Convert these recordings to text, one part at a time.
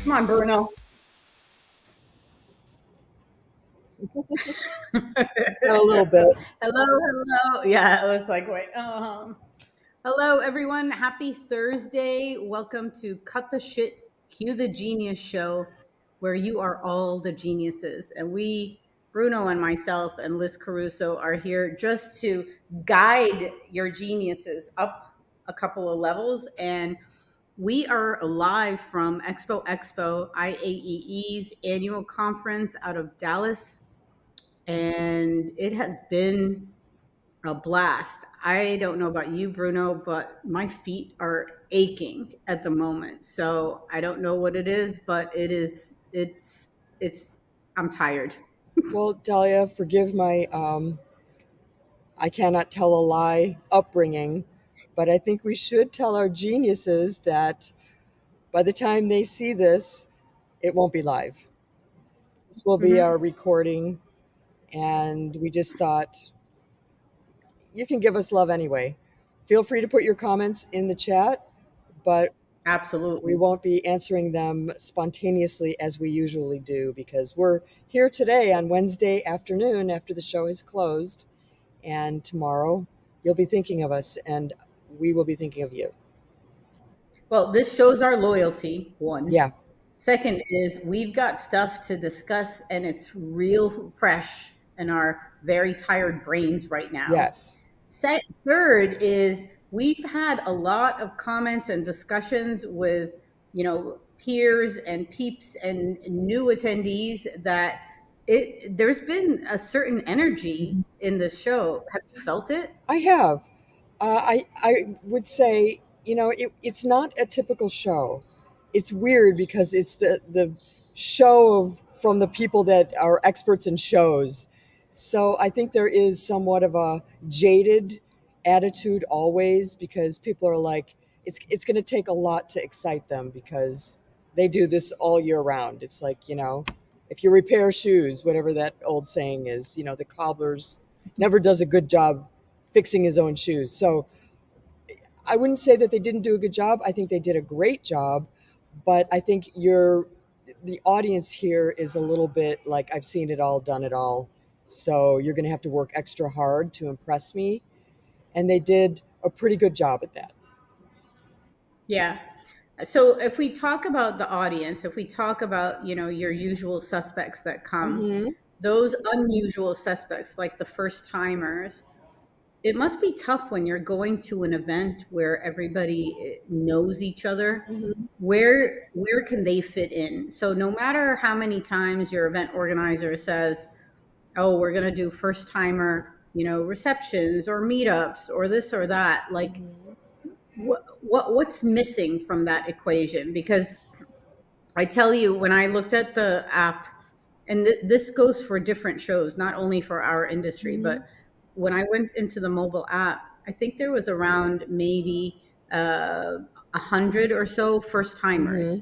Come on, Bruno. A little bit. Hello. Yeah, it was like, wait. Hello, everyone. Happy Thursday. Welcome to Cut the Shit, Cue the Genius show, where you are all the geniuses. And we, Bruno and myself and Liz Caruso, are here just to guide your geniuses up a couple of levels. And we are live from Expo, IAEE's annual conference out of Dallas, and it has been a blast. I don't know about you, Bruno, but my feet are aching at the moment. So I don't know what it is, but it's, I'm tired. Well, Dahlia, forgive my I cannot tell a lie upbringing, but I think we should tell our geniuses that by the time they see this, it won't be live. This will be Mm-hmm. our recording, and we just thought you can give us love anyway. Feel free to put your comments in the chat, but we Absolutely. won't be answering them spontaneously as we usually do because we're here today on Wednesday afternoon after the show has closed. And tomorrow you'll be thinking of us and we will be thinking of you. Well, this shows our loyalty, one. Yeah. Second is we've got stuff to discuss, and it's real fresh in our very tired brains right now. Yes. Third is we've had a lot of comments and discussions with, peers and peeps and new attendees that there's been a certain energy in this show. Have you felt it? I have. I would say, it's not a typical show. It's weird because it's the show from the people that are experts in shows. So I think there is somewhat of a jaded attitude always because people are like, it's going to take a lot to excite them because they do this all year round. It's like, if you repair shoes, whatever that old saying is, the cobbler's never does a good job fixing his own shoes. So I wouldn't say that they didn't do a good job. I think they did a great job, but I think the audience here is a little bit like I've seen it all, done it all. So you're going to have to work extra hard to impress me, and they did a pretty good job at that. Yeah. So if we talk about the audience, if we talk about, your usual suspects that come, Mm-hmm. those unusual suspects like the first timers, it must be tough when you're going to an event where everybody knows each other. Mm-hmm. Where can they fit in? So no matter how many times your event organizer says, "Oh, we're going to do first timer, receptions or meetups or this or that," like Mm-hmm. what's missing from that equation? Because I tell you, when I looked at the app, and this goes for different shows, not only for our industry, Mm-hmm. but when I went into the mobile app, I think there was around maybe 100 or so first Mm-hmm. timers,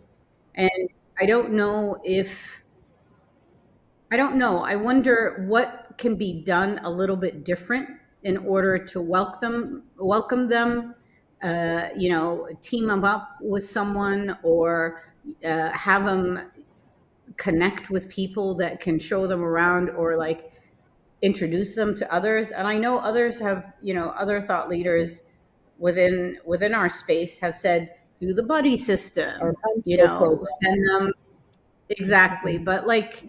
and I don't know if I don't know. I wonder what can be done a little bit different in order to welcome them, team them up with someone, or have them connect with people that can show them around, or like introduce them to others. And I know others have, other thought leaders within our space have said, do the buddy Our system, mentor program. send them. Exactly. But like,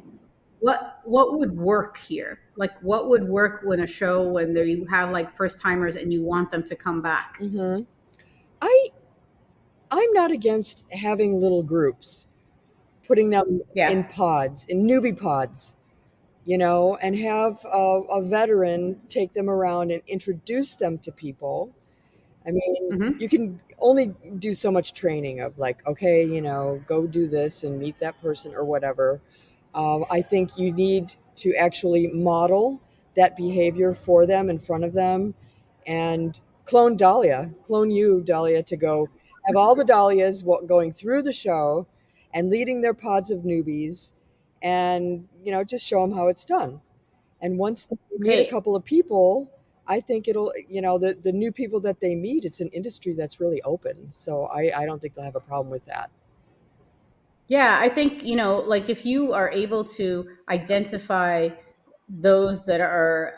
what would work here? Like, what would work when a show, when there you have like first timers and you want them to come back? Mm-hmm. I I'm not against having little groups, putting them Yeah. in pods, in newbie pods, and have a veteran take them around and introduce them to people. I mean, Hmm. you can only do so much training of like, okay, go do this and meet that person or whatever. I think you need to actually model that behavior for them in front of them and clone you, Dahlia, to go have all the Dahlias going through the show and leading their pods of newbies and, just show them how it's done. And once they meet a Okay. couple of people, I think it'll, the new people that they meet, it's an industry that's really open. So I don't think they'll have a problem with that. Yeah, I think, like if you are able to identify those that are,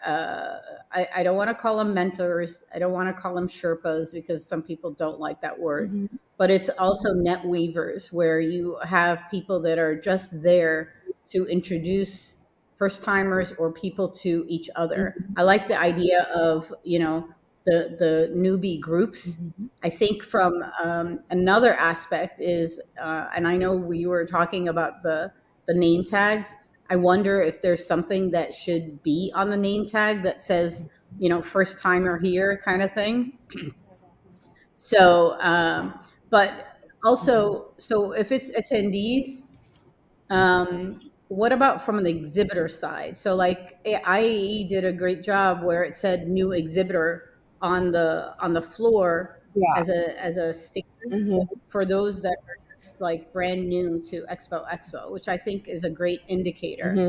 I don't want to call them mentors, I don't want to call them Sherpas because some people don't like that word, Hmm. but it's also net weavers where you have people that are just there to introduce first timers or people to each other. Hmm. I like the idea of, the newbie groups. Hmm. I think from another aspect is, and I know we were talking about the name tags. I wonder if there's something that should be on the name tag that says, first timer here kind of thing. So, but also, so if it's attendees, what about from the exhibitor side? So, like IAE did a great job where it said new exhibitor on the floor Yeah. as a sticker Hmm. for those that are just like brand new to Expo, which I think is a great indicator. Hmm.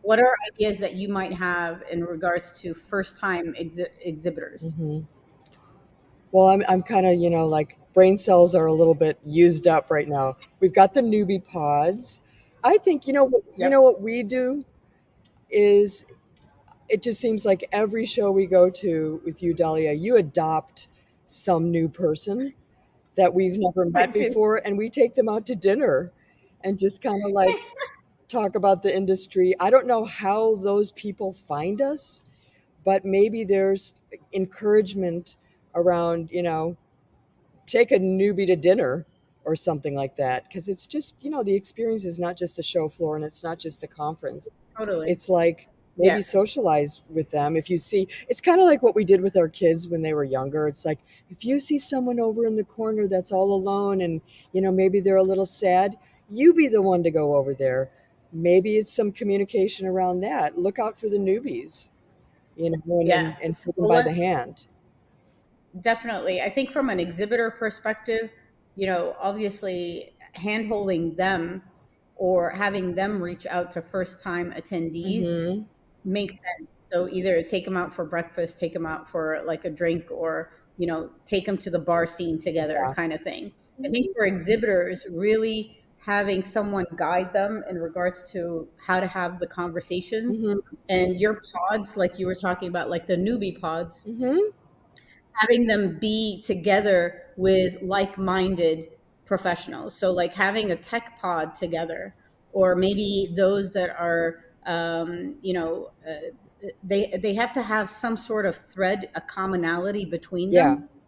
What are ideas that you might have in regards to first time exhibitors? Hmm. Well, I'm kind of, like brain cells are a little bit used up right now. We've got the newbie pods. I think, Yep. what we do is it just seems like every show we go to with you, Dahlia, you adopt some new person that we've never I met do. before, and we take them out to dinner and just kind of like talk about the industry. I don't know how those people find us, but maybe there's encouragement around, take a newbie to dinner or something like that, because it's just, the experience is not just the show floor and it's not just the conference. Totally. It's like maybe Yeah. socialize with them. If you see, it's kind of like what we did with our kids when they were younger. It's like if you see someone over in the corner that's all alone and maybe they're a little sad, you be the one to go over there. Maybe it's some communication around that. Look out for the newbies, and Yeah. and take them Well, by the hand. definitely. I think from an exhibitor perspective, obviously handholding them or having them reach out to first time attendees Mm-hmm. makes sense. So either take them out for breakfast, take them out for like a drink, or take them to the bar scene together, Yeah. kind of thing. I think for exhibitors, really having someone guide them in regards to how to have the conversations, Mm-hmm. and your pods, like you were talking about, like the newbie pods, Mm-hmm. having them be together with like-minded professionals. So like having a tech pod together, or maybe those that are, they have to have some sort of thread, a commonality between Yeah. them, I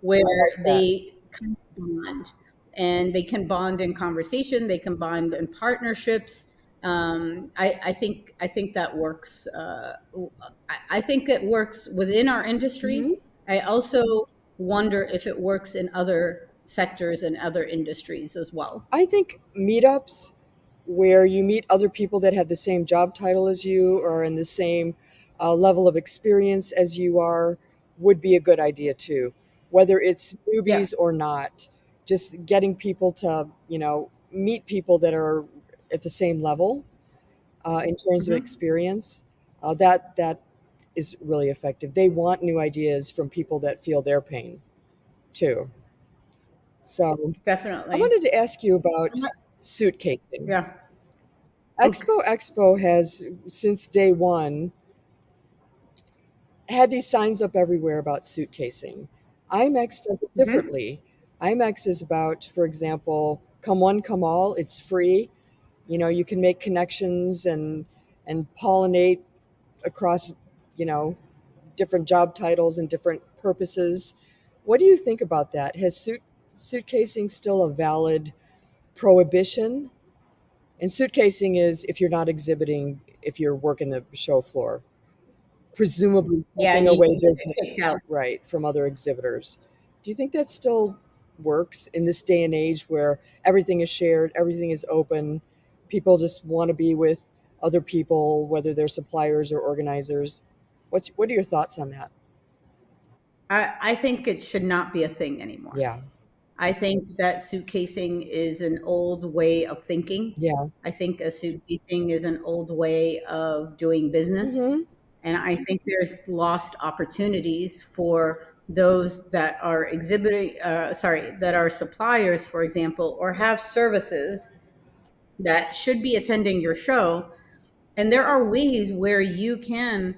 where like that. they kind of bond, and they can bond in conversation, they can bond in partnerships. I think that works. I think it works within our industry. Mm-hmm. I also wonder if it works in other sectors and other industries as well. I think meetups where you meet other people that have the same job title as you or in the same level of experience as you are would be a good idea too, whether it's Yeah. newbies or not. Just getting people to, meet people that are at the same level in terms of Hmm. experience. That is really effective. They want new ideas from people that feel their pain too. So I Definitely. wanted to ask you So about suitcasing. yeah. Okay. Expo has, since day one, had these signs up everywhere about suitcasing. IMEX does it Hmm. differently. IMEX is about, for example, come one, come all. It's free. You can make connections and pollinate across, you know, different job titles and different purposes. What do you think about that? Has suitcasing still a valid prohibition? And suitcasing is if you're not exhibiting, if you're working the show floor, presumably Yeah, taking and you away can get kicked business, out. right, from other exhibitors. Do you think that still works in this day and age where everything is shared, everything is open, people just want to be with other people, whether they're suppliers or organizers? What are your thoughts on that? I think it should not be a thing anymore. Yeah. I think that suitcasing is an old way of thinking. Yeah. I think a suitcasing is an old way of doing business. Mm-hmm. And I think there's lost opportunities for those that are exhibiting, that are suppliers, for example, or have services. that should be attending your show. And there are ways where you can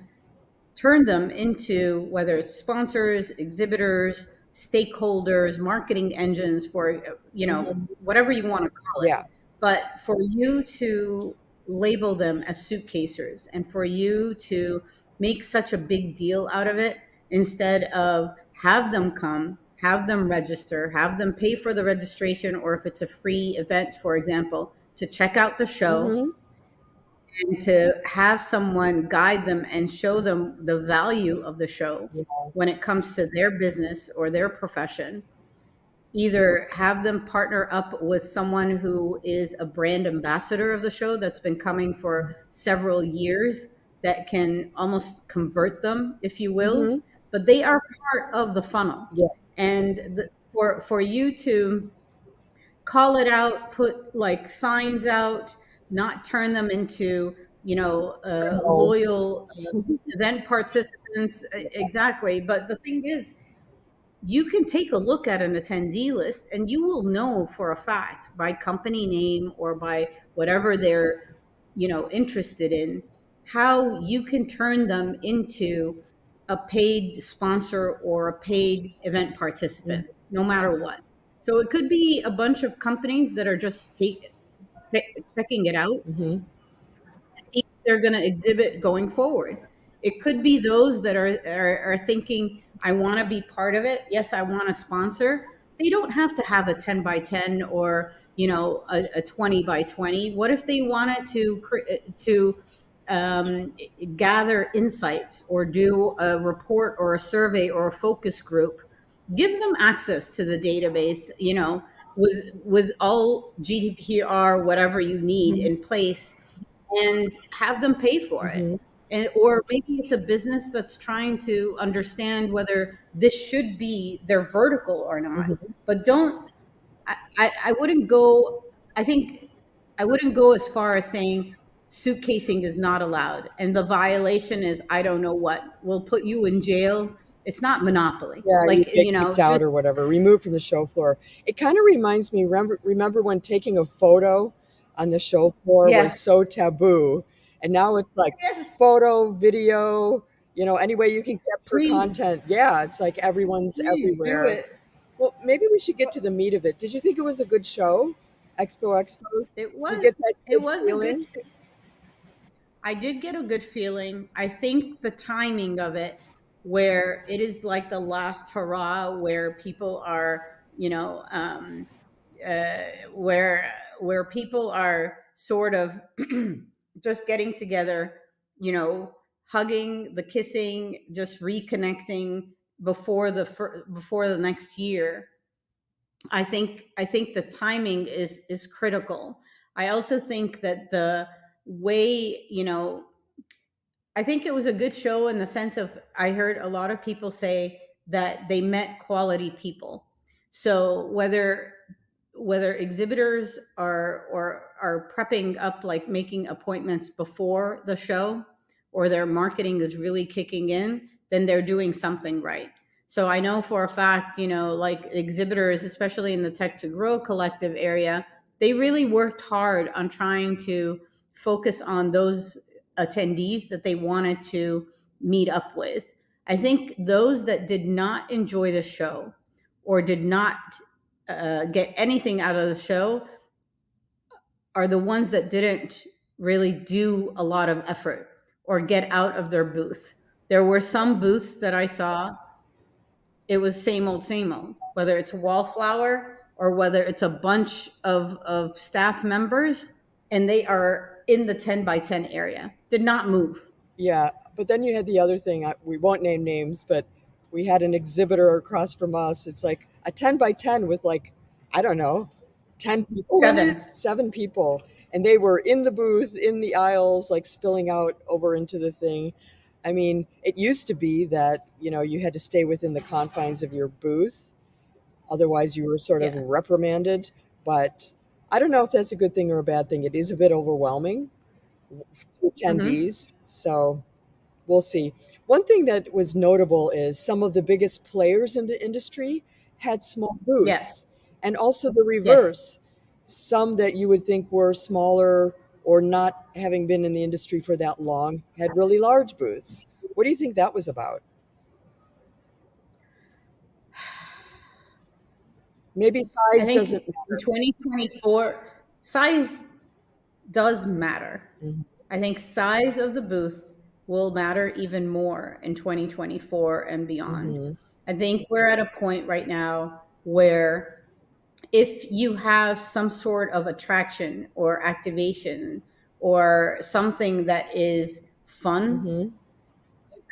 turn them into, whether it's sponsors, exhibitors, stakeholders, marketing engines, for Mhm. whatever you want to call it. Yeah. But for you to label them as suitcasers and for you to make such a big deal out of it, instead of have them come, have them register, have them pay for the registration, or if it's a free event, for example, to check out the show, Mhm. and to have someone guide them and show them the value of the show Yeah. when it comes to their business or their profession. Either have them partner up with someone who is a brand ambassador of the show that's been coming for several years, that can almost convert them, if you will, Mhm. but they are part of the funnel. Yeah. And for you to call it out, put like signs out, not turn them into, Criminals. loyal event participants. Exactly. But the thing is, you can take a look at an attendee list and you will know for a fact by company name or by whatever they're, interested in, how you can turn them into a paid sponsor or a paid event participant, no matter what. So it could be a bunch of companies that are just checking it out, Mhm. see if they're going to exhibit going forward. It could be those that are thinking, I want to be part of it. Yes, I want to sponsor. They don't have to have a 10 by 10 or, a 20 by 20. What if they wanted to um, gather insights or do a report or a survey or a focus group? Give them access to the database, with all GDPR, whatever you need Mhm. in place, and have them pay for it. Mhm. And, or maybe it's a business that's trying to understand whether this should be their vertical or not. Mhm. But don't, I wouldn't go, I think I wouldn't go as far as saying suitcasing is not allowed. And the violation is, I don't know what, will put you in jail. It's not monopoly. Yeah, you Like, get kicked just, out or whatever, removed from the show floor. It kind of reminds me, remember when taking a photo on the show floor was yes, so taboo, and now it's like yes, photo, video, any way you can capture please, content. Yeah, it's like everyone's please do everywhere. it. Well, maybe we should get to the meat of it. Did you think it was a good show? Expo? It Did you was, get that it good was a good, feeling? I did get a good feeling. I think the timing of it, where it is like the last hurrah, where people are, you know, uh, where people are sort of just getting together, hugging, the kissing, just reconnecting before the next year. I think the timing is critical. I also think that the way, I think it was a good show in the sense of, I heard a lot of people say that they met quality people. So whether exhibitors are prepping up, like making appointments before the show, or their marketing is really kicking in, then they're doing something right. So I know for a fact, like exhibitors, especially in the Tech to Grow collective area, they really worked hard on trying to focus on those attendees that they wanted to meet up with. I think those that did not enjoy the show or did not get anything out of the show are the ones that didn't really do a lot of effort or get out of their booth. There were some booths that I saw, it was same old, whether it's wallflower or whether it's a bunch of staff members, and they are in the 10 by 10 area, did not move. Yeah, but then you had the other thing. We won't name names, but we had an exhibitor across from us. It's like a 10 by 10 with like, I don't know, 10 people in Seven. it, 7 people. And they were in the booth, in the aisles, like spilling out over into the thing. I mean, it used to be that, you had to stay within the confines of your booth. Otherwise, you were sort of Yeah. reprimanded. But I don't know if that's a good thing or a bad thing. It is a bit overwhelming to Hmm. attendees. So we'll see. One thing that was notable is some of the biggest players in the industry had small Yes. booths, and also the Yes. reverse. some that you would think were smaller or not having been in the industry for that long had really large booths. What do you think that was about? Maybe I size think doesn't in matter. 2024, size does matter. Mhm. I think size of the booth will matter even more in 2024 and beyond. Mhm. I think we're at a point right now where if you have some sort of attraction or activation or something that is fun, Mhm.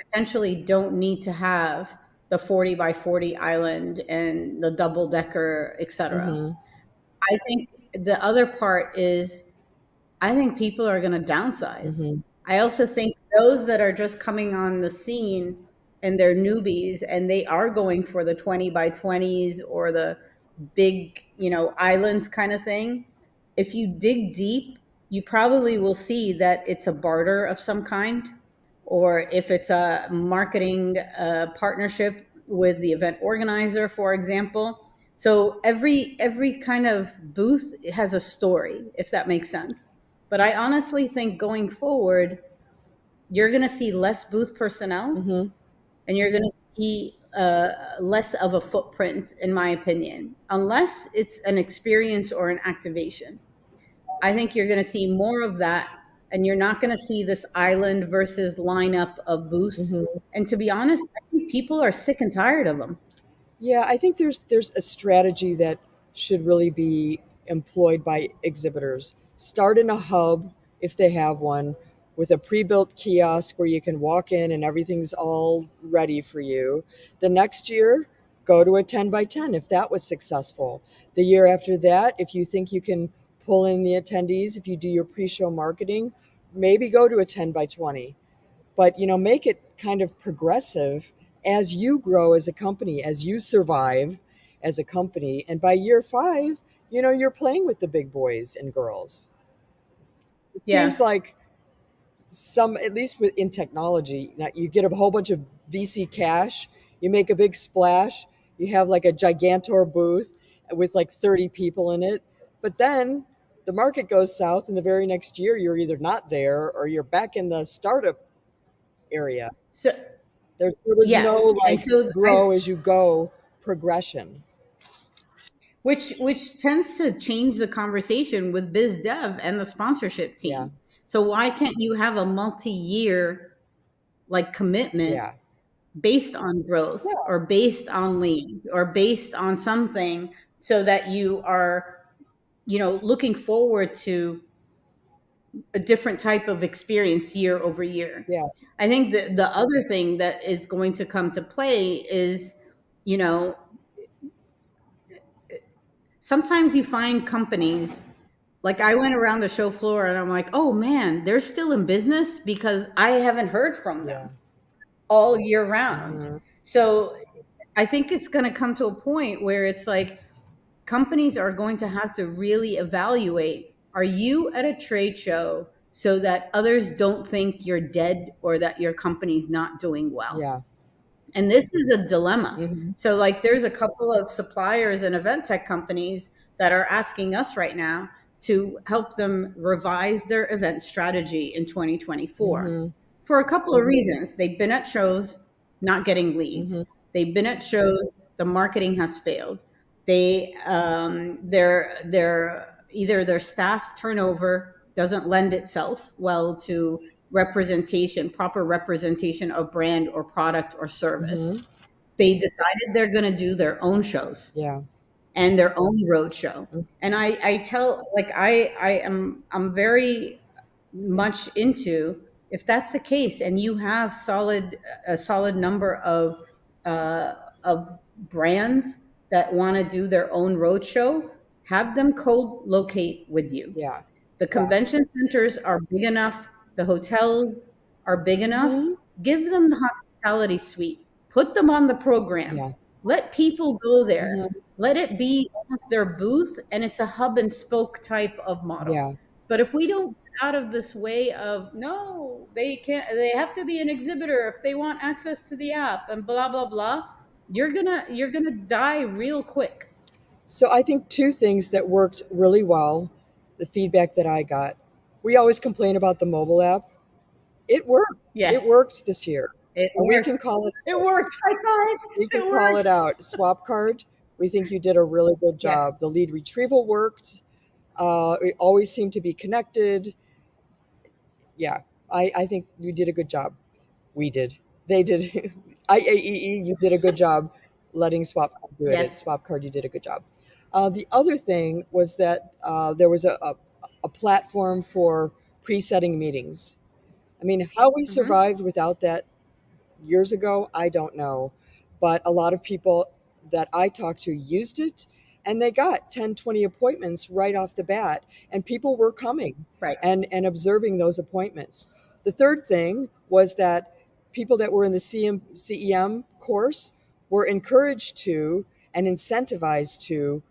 potentially don't need to have the 40 by 40 island and the double decker, etc. Mhm. I think the other part is I think people are going to downsize. Mhm. I also think those that are just coming on the scene and they're newbies and they are going for the 20 by 20s or the big, islands kind of thing. If you dig deep, you probably will see that it's a barter of some kind, or if it's a marketing partnership with the event organizer, for example. So every kind of booth has a story, if that makes sense. But I honestly think going forward, you're going to see less booth personnel Mhm. and you're going to see less of a footprint, in my opinion, unless it's an experience or an activation. I think you're going to see more of that, and you're not going to see this island versus lineup of booths. Mhm. And to be honest, I think people are sick and tired of them. Yeah, I think there's a strategy that should really be employed by exhibitors. Start in a hub if they have one with a pre-built kiosk where you can walk in and everything's all ready for you. The next year, go to a 10 by 10 if that was successful. The year after that, if you think you can pull in the attendees, if you do your pre-show marketing, maybe go to a 10 by 20, but make it kind of progressive as you grow as a company, as you survive as a company, and by year 5, you're playing with the big boys and girls. It seems Yeah. like some, at least in technology, now you get a whole bunch of VC cash, you make a big splash, you have like a gigantor booth with like 30 people in it, but then the market goes south and the very next year you're either not there or you're back in the startup area. So There was yeah, no and like so grow as you go progression. which tends to change the conversation with biz dev and the sponsorship Yeah, team. So why can't you have a multi-year like commitment yeah, based on growth yeah, or based on leads or based on something, so that you are looking forward to a different type of experience year over year. yeah. I think that the other thing that is going to come to play is, you know sometimes you find companies, like I went around the show floor and I'm like, oh man, they're still in business because I haven't heard from Yeah. them all year round. Hmm. So I think it's going to come to a point where it's like companies are going to have to really evaluate, are you at a trade show so that others don't think you're dead or that your company's not doing well? Yeah. And this is a dilemma. Hmm. So, like, there's a couple of suppliers and event tech companies that are asking us right now to help them revise their event strategy in 2024 Hmm. for a couple of reasons. They've been at shows not getting leads. Hmm. They've been at shows, the marketing has failed. They're either their staff turnover doesn't lend itself well to representation, proper representation of brand or product or service. Hmm. They decided they're going to do their own shows Yeah. and their own road show. And I tell, like, I'm very much into, if that's the case and you have a solid number uh, of brands that want to do their own road show, have them co-locate with you. Yeah. The convention centers are big enough, the hotels are big enough. Hmm. Give them the hospitality suite, put them on the program, Yeah. let people go there, Hmm. let it be almost their booth, and it's a hub and spoke type of model. Yeah. But if we don't get out of this way of, no, they can't, they have to be an exhibitor if they want access to the app and blah blah blah, you're gonna die real quick. So I think two things that worked really well, the feedback that I got. We always complain about the mobile app. It worked. It Yes, worked this year. it And we worked. can call it It worked. High five. we can It call it worked. out. Swap card, we think you did a really good Yes. job. The lead retrieval worked. We always seem to be connected. Yeah, I think you did a good job. We did. They did. IAEE, you did a good job letting Swap Card do it. Yes. Swap Card, you did a good job. The other thing was that there was a platform for pre-setting meetings. I mean, how we Hmm. survived without that years ago, I don't know. But a lot of people that I talked to used it and they got 10, 20 appointments right off the bat. And people were coming Right. and observing those appointments. The third thing was that people that were in the CEM course were encouraged to and incentivized to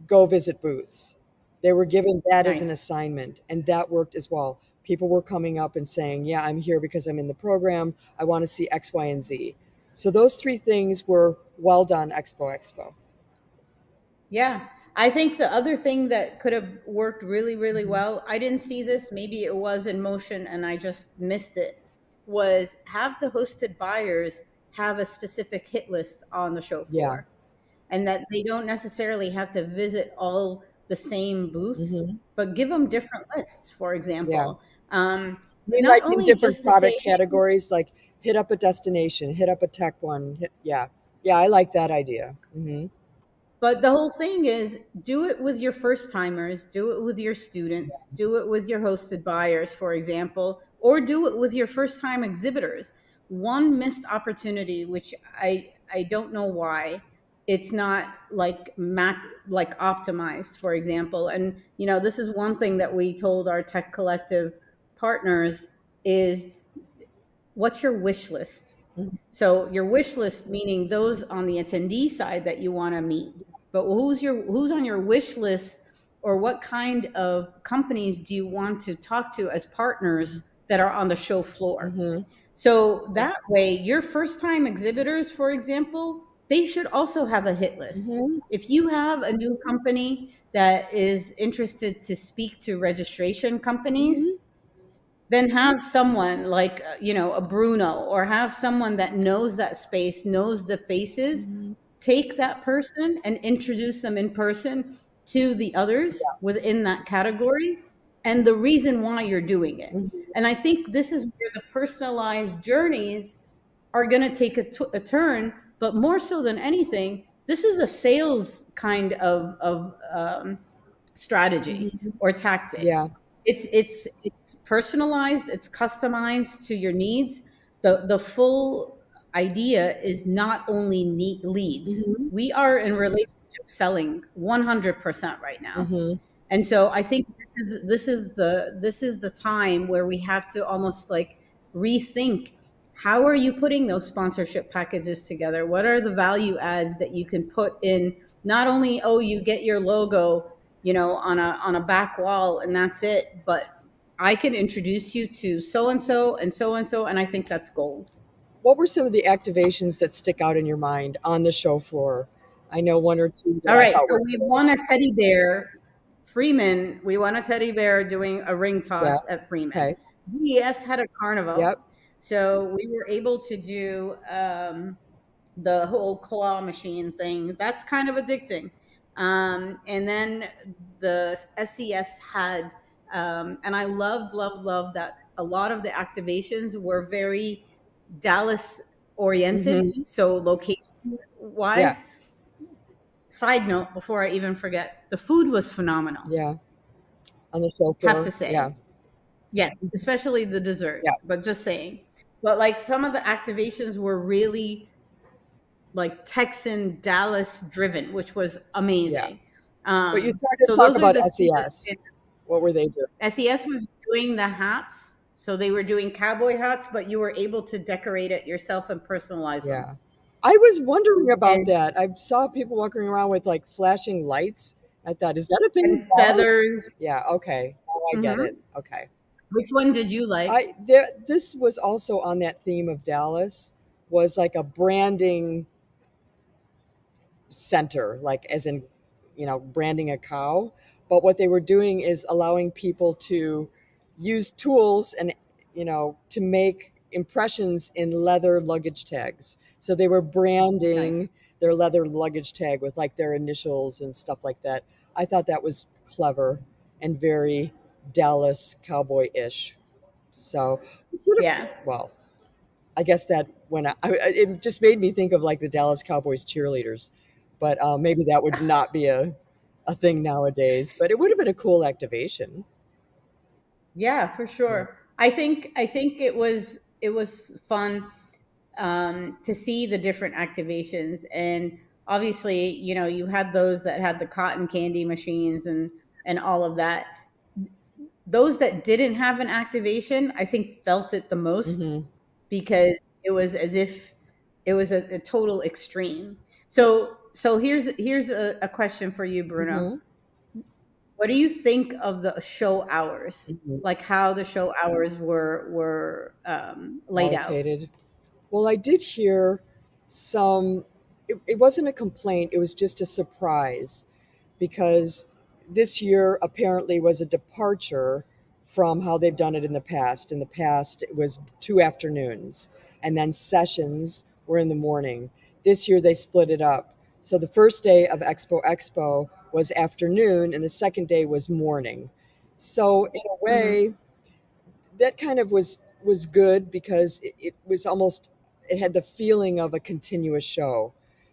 go visit booths. They were given that as an Nice. assignment, and that worked as well. People were coming up and saying, yeah, I'm here because I'm in the program. I want to see X, Y, and Z. So those three things were well done, Expo. Yeah. I think the other thing that could have worked really, really Mhm. well, I didn't see this, maybe it was in motion and I just missed it, was have the hosted buyers have a specific hit list on the show Yeah. floor, and that they don't necessarily have to visit all the same booths, Hmm. but give them different lists, for Yeah. example. They Not might in only different just to say, product categories, like hit up a destination, hit up a tech one. Yeah. Yeah, I like that idea. but the whole thing is do it with your first timers, do it with your students, do it with your hosted buyers, for example, or do it with your first time exhibitors. One missed opportunity, which I don't know why it's not like optimized, for example. And this is one thing that we told our tech collective partners is, what's your wish list? Hmm. So your wish list, meaning those on the attendee side that you want to meet, but who's on your wish list, or what kind of companies do you want to talk to as partners that are on the show floor? Hmm. So that way, your first time exhibitors, for example, they should also have a hit list. Hmm. If you have a new company that is interested to speak to registration companies, Hmm. then have someone like a Bruno, or have someone that knows that space, knows the faces, Hmm. take that person and introduce them in person to the others within that category, and the reason why you're doing it. Hmm. And I think this is where the personalized journeys are going to take a turn. But more so than anything, this is a sales kind of strategy Hmm. or tactic. Yeah. It's personalized, it's customized to your needs. The full idea is not only leads. Hmm. We are in relationship selling 100% right now. Hmm. And so I think this is the time where we have to almost like rethink, how are you putting those sponsorship packages together? What are the value adds that you can put in? Not only, oh, you get your logo, on a back wall and that's it, but I can introduce you to so and so and so and so, and I think that's gold. What were some of the activations that stick out in your mind on the show floor? I know one or two that All I right, thought so were we good. won a teddy bear. Freeman, we won a teddy bear doing a ring Yeah. toss at Freeman. Okay. VES had a carnival, Yep. so we were able to do the whole claw machine thing. That's kind of addicting. And then the SES had, and I loved, loved, loved that a lot of the activations were very Dallas oriented. Hmm. So location Yeah. wise, side note before I even forget, the food was phenomenal. Yeah. On the show Have floor. to say, Yeah. yes, especially the dessert. Yeah. But just saying, but like some of the activations were really like Texan Dallas driven, which was Yeah. amazing. But you started to So talk those are about the two that SES. stand. What were they doing? SES was doing the hats, so they were doing cowboy hats, but you were able to decorate it yourself and personalize them. Yeah. I was wondering about And that. I saw people walking around with like flashing lights. I thought, is that a thing in and Dallas? feathers. Yeah. Okay. Now I get it. Hmm. Okay. Which one did you like? This was also on that theme of Dallas, was like a branding center, like as in branding a cow. But what they were doing is allowing people to use tools and to make impressions in leather luggage tags. So they were Nice. branding their leather luggage tag with like their initials and stuff like that. I thought that was clever and very Dallas cowboy-ish. So, Yeah. well, I guess that it just made me think of like the Dallas Cowboys cheerleaders, but maybe that would not be a thing nowadays. But it would have been a cool activation. Yeah, for Yeah. sure. I think it was fun to see the different activations, and obviously, you had those that had the cotton candy machines and all of that. Those that didn't have an activation, I think, felt it the most Hmm. because it was as if it was a total extreme. So here's a question for you, Bruno. Hmm. What do you think of the show hours? Hmm. Like how the show hours were laid out? Allocated. Well, I did hear some. It wasn't a complaint. It was just a surprise because this year apparently was a departure from how they've done it in the past. In the past, it was 2 afternoons, and then sessions were in the morning. This year, they split it up. So the first day of Expo was afternoon, and the second day was morning. So in a Hmm. way, that kind of was good because it was almost, it had the feeling of a continuous show.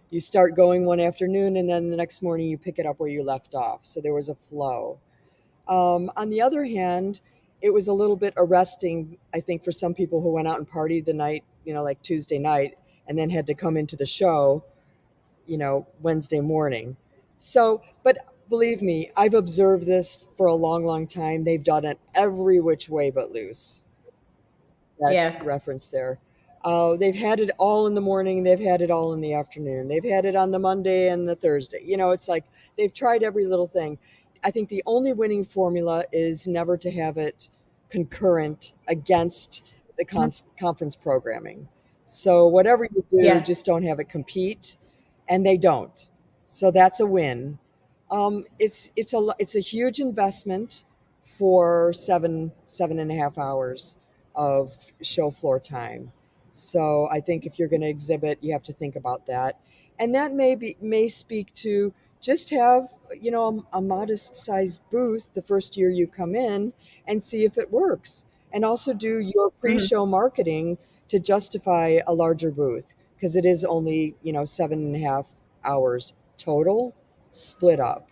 You start going one afternoon and then the next morning you pick it up where you left off, so there was a flow. On the other hand, it was a little bit arresting, I think, for some people who went out and partied the night, like Tuesday night, and then had to come into the show, Wednesday morning. So, but believe me, I've observed this for a long, long time. They've done it every which way but loose, that Yeah. reference there. They've had it all in the morning. They've had it all in the afternoon. They've had it on the Monday and the Thursday. It's like they've tried every little thing. I think the only winning formula is never to have it concurrent against the conference programming. So whatever you do, Yeah. just don't have it compete, and they don't. So that's a win. It's a huge investment for 7.5 hours of show floor time. So I think if you're going to exhibit, you have to think about that, and that may speak to just have a modest sized booth the first year you come in and see if it works, and also do your Hmm. pre-show marketing to justify a larger booth because it is only 7.5 hours total, split up.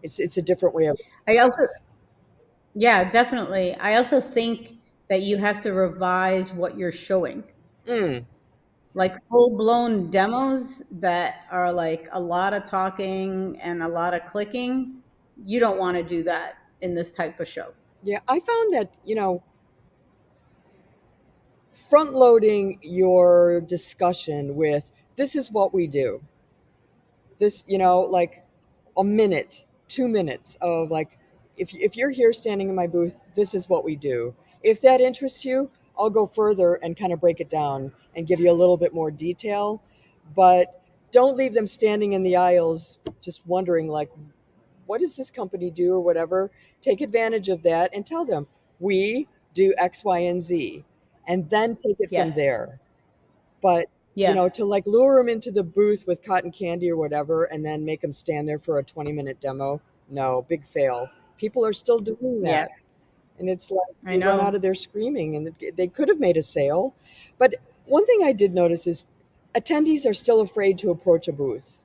It's a different way of. I also, yeah, definitely. I also think that you have to revise what you're showing. Mm, Like full blown demos that are like a lot of talking and a lot of clicking, you don't want to do that in this type of show. yeah, I found that front loading your discussion with this is what we do. This, like a minute, 2 minutes of like, if you're here standing in my booth, this is what we do. If that interests you, I'll go further and kind of break it down and give you a little bit more detail. But don't leave them standing in the aisles just wondering, like, what does this company do or whatever. Take advantage of that and tell them, we do X, Y, and Z, and then take it from Yeah. there. But Yeah. to like lure them into the booth with cotton candy or whatever, and then make them stand there for a 20-minute demo, no, big fail. People are still doing Yeah. that, and it's like I they run out know. of there screaming, and they could have made a sale. But one thing I did notice is attendees are still afraid to approach a booth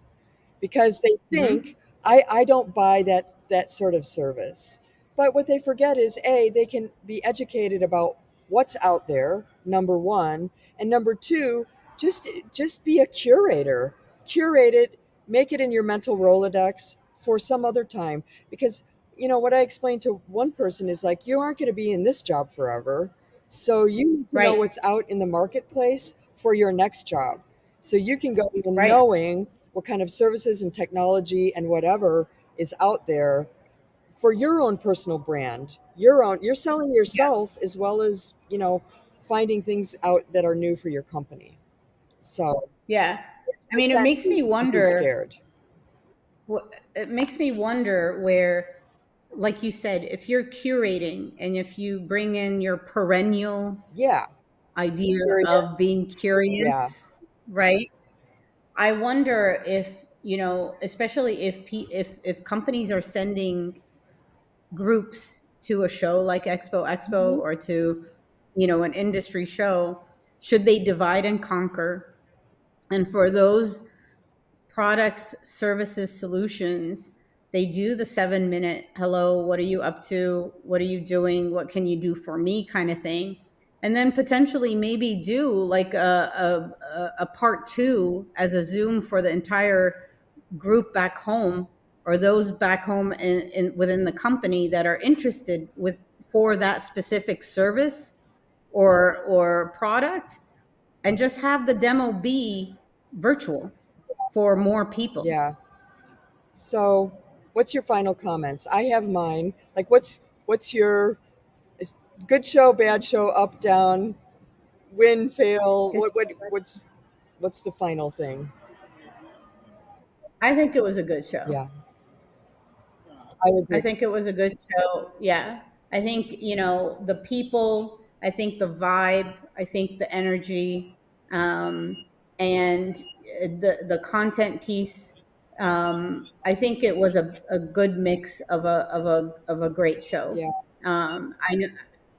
because they think Hmm. I don't buy that sort of service. But what they forget is A, they can be educated about what's out there, number one, and number two, just be a curator. Curate it, make it in your mental Rolodex for some other time. Because what I explained to one person is like, you aren't going to be in this job forever. So you need to know Right. what's out in the marketplace for your next job. So you can go in Right. knowing what kind of services and technology and whatever is out there for your own personal brand. You're selling Yeah. yourself as well as, finding things out that are new for your company. So Yeah. I take mean, it that makes me leap. Don't be wonder. scared. it makes me wonder where, like you said, if you're curating and if you bring in your perennial Yeah, idea of curious. being Yeah. curious, right? I wonder if, especially if companies are sending groups to a show like Expo Mhm. or to, an industry show, should they divide and conquer? And for those products, services, solutions, they do the 7 minute, hello, what are you up to? What are you doing? What can you do for me kind of thing? And then potentially maybe do like a part two as a Zoom for the entire group back home, or those back home within the company that are interested with for that specific service or product, and just have the demo be virtual for more people. Yeah. So, what's your final comments? I have mine. Like, what's your is good show, bad show, up, down, win, fail? What's the final thing? I think it was a good show. Yeah, I I agree. think it was a good show. Yeah. I think, the people, I think the vibe, I think the energy, and the content piece. I think it was a good mix of a great show. Yeah. I know.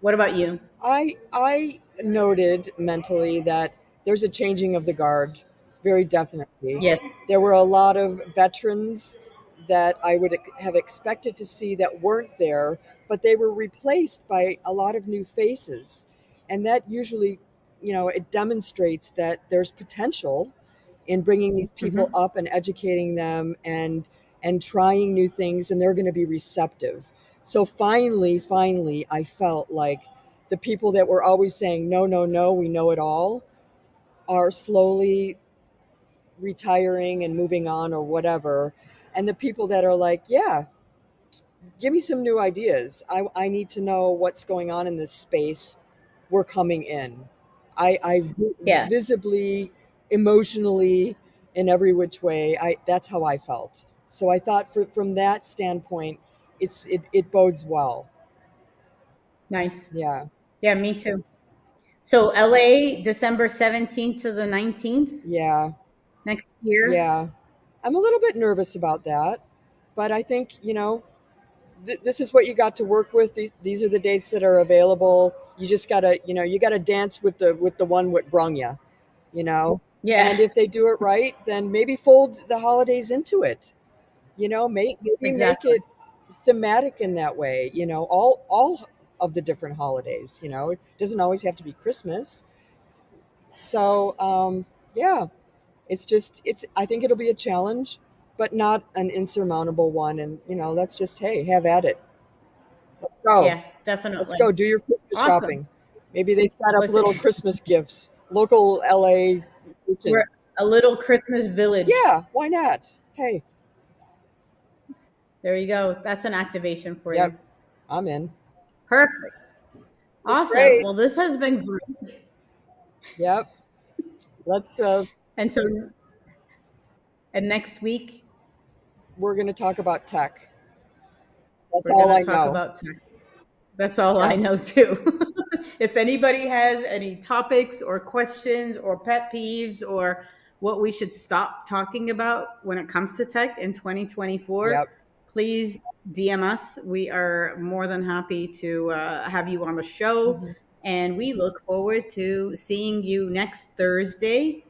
What about you? I noted mentally that there's a changing of the guard, very definitely. Yes. There were a lot of veterans that I would have expected to see that weren't there, but they were replaced by a lot of new faces. And that usually, it demonstrates that there's potential in bringing these people Hmm. up and educating them and trying new things, and they're going to be receptive. So finally, I felt like the people that were always saying no, no, no, we know it all, are slowly retiring and moving on or whatever. And the people that are like, yeah, give me some new ideas. I need to know what's going on in this space. We're coming in. I Yeah. visibly, emotionally, in every which way, that's how I felt. So I thought from that standpoint, it bodes well. Nice. Yeah, Yeah, me too. So LA, December 17th to the 19th yeah, next year. yeah. I'm a little bit nervous about that, but I think this is what you got to work with. These are the dates that are available. You just gotta you gotta dance with the one what brung you, you know. Yeah, And if they do it right, then maybe fold the holidays into it. Maybe make exactly. it thematic in that way. All of the different holidays. It doesn't always have to be Christmas. So yeah, it's just it's. I think it'll be a challenge, but not an insurmountable one. And let's just have at it. Let's go. Yeah, Let's definitely. go. Do your Christmas Awesome. shopping. Maybe they set up Listen, little Christmas gifts. Local LA we're merchants. a little Christmas village. Yeah, why not? Hey, There you go. That's an activation for yep, you. I'm in. Perfect. It was Awesome. great. Well, this has been great. Yep. Let's And so, and next week, we're going to talk about tech. That's we're going all to I talk know. about tech. That's all I Yep. know too. If anybody has any topics or questions or pet peeves or what we should stop talking about when it comes to tech in 2024, Yep. please DM us. We are more than happy to have you on the show. Hmm. And we look forward to seeing you next Thursday.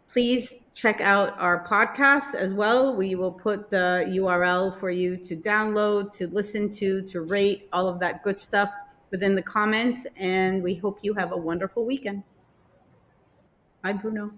Please check out our podcast as well. We will put the URL for you to download, to listen to rate, all of that good stuff within the comments. And we hope you have a wonderful weekend. Bye, Bruno.